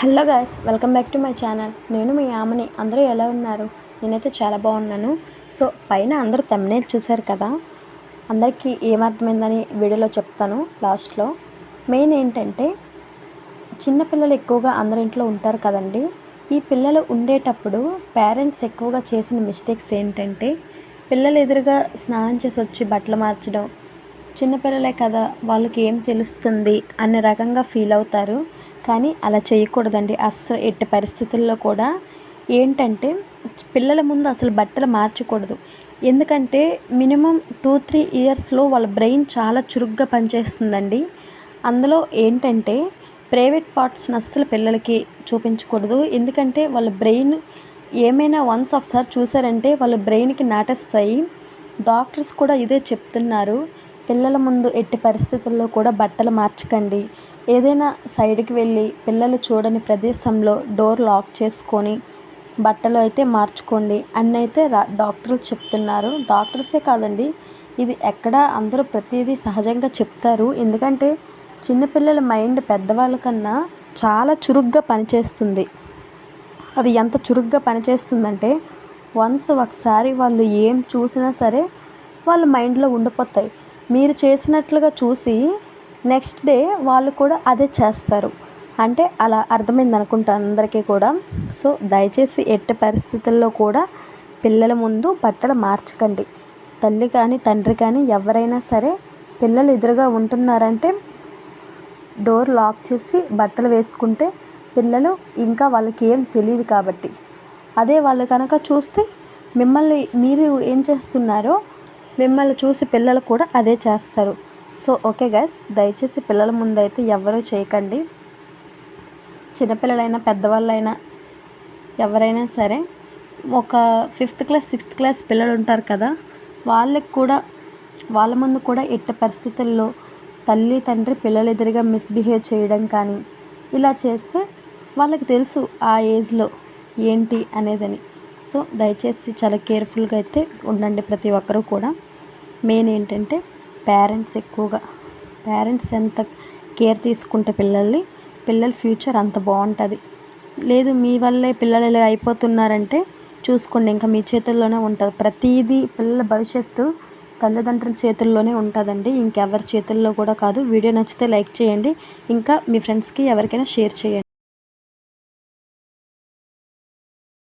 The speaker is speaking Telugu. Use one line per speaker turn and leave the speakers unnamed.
Hello guys, welcome back to my channel. నేను మీ ఆమని. అందరూ ఎలా ఉన్నారు? నేనైతే చాలా బాగున్నాను. సో పైన అందరూ థంబ్నెయిల్ చూశారు కదా, అందరికీ ఏమర్థమైందని వీడియోలో చెప్తాను లాస్ట్లో. మెయిన్ ఏంటంటే, చిన్నపిల్లలు ఎక్కువగా అందరి ఇంట్లో ఉంటారు కదండి. ఈ పిల్లలు ఉండేటప్పుడు పేరెంట్స్ ఎక్కువగా చేసిన మిస్టేక్స్ ఏంటంటే, పిల్లలు ఎదురుగా స్నానం చేసి వచ్చి బట్టలు మార్చడం, చిన్నపిల్లలే కదా వాళ్ళకి ఏం తెలుస్తుంది అనే రకంగా ఫీల్ అవుతారు. కానీ అలా చేయకూడదండి అస్సలు. ఎట్టి పరిస్థితుల్లో కూడా ఏంటంటే, పిల్లల ముందు అసలు బట్టలు మార్చకూడదు. ఎందుకంటే మినిమం 2-3 ఇయర్స్లో వాళ్ళ బ్రెయిన్ చాలా చురుగ్గా పనిచేస్తుందండి. అందులో ఏంటంటే, ప్రైవేట్ పార్ట్స్ని అస్సలు పిల్లలకి చూపించకూడదు. ఎందుకంటే వాళ్ళ బ్రెయిన్ ఏమైనా ఒకసారి చూసారంటే వాళ్ళ బ్రెయిన్కి నాటేస్తాయి. డాక్టర్స్ కూడా ఇదే చెప్తున్నారు. పిల్లల ముందు ఎట్టి పరిస్థితుల్లో కూడా బట్టలు మార్చకండి. ఏదైనా సైడ్కి వెళ్ళి పిల్లలు చూడని ప్రదేశంలో డోర్ లాక్ చేసుకొని బట్టలు అయితే మార్చుకోండి అని అయితే డాక్టర్లు చెప్తున్నారు. డాక్టర్సే కాదండి, ఇది ఎక్కడ అందరూ ప్రతిదీ సహజంగా చెప్తారు. ఎందుకంటే చిన్నపిల్లల మైండ్ పెద్దవాళ్ళ కన్నా చాలా చురుగ్గా పనిచేస్తుంది. అది ఎంత చురుగ్గా పనిచేస్తుందంటే, ఒకసారి వాళ్ళు ఏం చూసినా సరే వాళ్ళ మైండ్లో ఉండిపోతాయి. మీరు చేసినట్లుగా చూసి నెక్స్ట్ డే వాళ్ళు కూడా అదే చేస్తారు. అంటే అలా అర్థమైంది అనుకుంటాను అందరికీ కూడా. సో దయచేసి ఎట్టి పరిస్థితుల్లో కూడా పిల్లల ముందు బట్టలు మార్చకండి. తల్లి కానీ తండ్రి కానీ ఎవరైనా సరే పిల్లలు ఎదురుగా ఉంటున్నారంటే డోర్ లాక్ చేసి బట్టలు వేసుకుంటే పిల్లలు ఇంకా వాళ్ళకి ఏం తెలియదు కాబట్టి, అదే వాళ్ళు కనుక చూస్తే మీరు ఏం చేస్తున్నారో మిమ్మల్ని చూసి పిల్లలు కూడా అదే చేస్తారు. సో ఓకే గైస్, దయచేసి పిల్లల ముందైతే ఎవరూ చేయకండి. చిన్నపిల్లలైనా పెద్దవాళ్ళైనా ఎవరైనా సరే, ఒక 5th క్లాస్ 6th క్లాస్ పిల్లలు ఉంటారు కదా, వాళ్ళ ముందు కూడా ఎట్టి పరిస్థితుల్లో తల్లి తండ్రి పిల్లలు ఎదురుగా మిస్బిహేవ్ చేయడం కానీ ఇలా చేస్తే వాళ్ళకి తెలుసు ఆ ఏజ్లో ఏంటి అనేదని. సో దయచేసి చాలా కేర్ఫుల్గా అయితే ఉండండి ప్రతి ఒక్కరూ కూడా. మెయిన్ ఏంటంటే, పేరెంట్స్ ఎంత కేర్ తీసుకుంటే పిల్లల ఫ్యూచర్ అంత బాగుంటుంది. లేదు మీ వల్లే పిల్లలు ఇలా అయిపోతున్నారంటే చూసుకోండి, ఇంకా మీ చేతుల్లోనే ఉంటుంది. ప్రతిదీ పిల్లల భవిష్యత్తు తల్లిదండ్రుల చేతుల్లోనే ఉంటుందండి, ఇంకెవరి చేతుల్లో కూడా కాదు. వీడియో నచ్చితే లైక్ చేయండి, ఇంకా మీ ఫ్రెండ్స్కి ఎవరికైనా షేర్ చేయండి.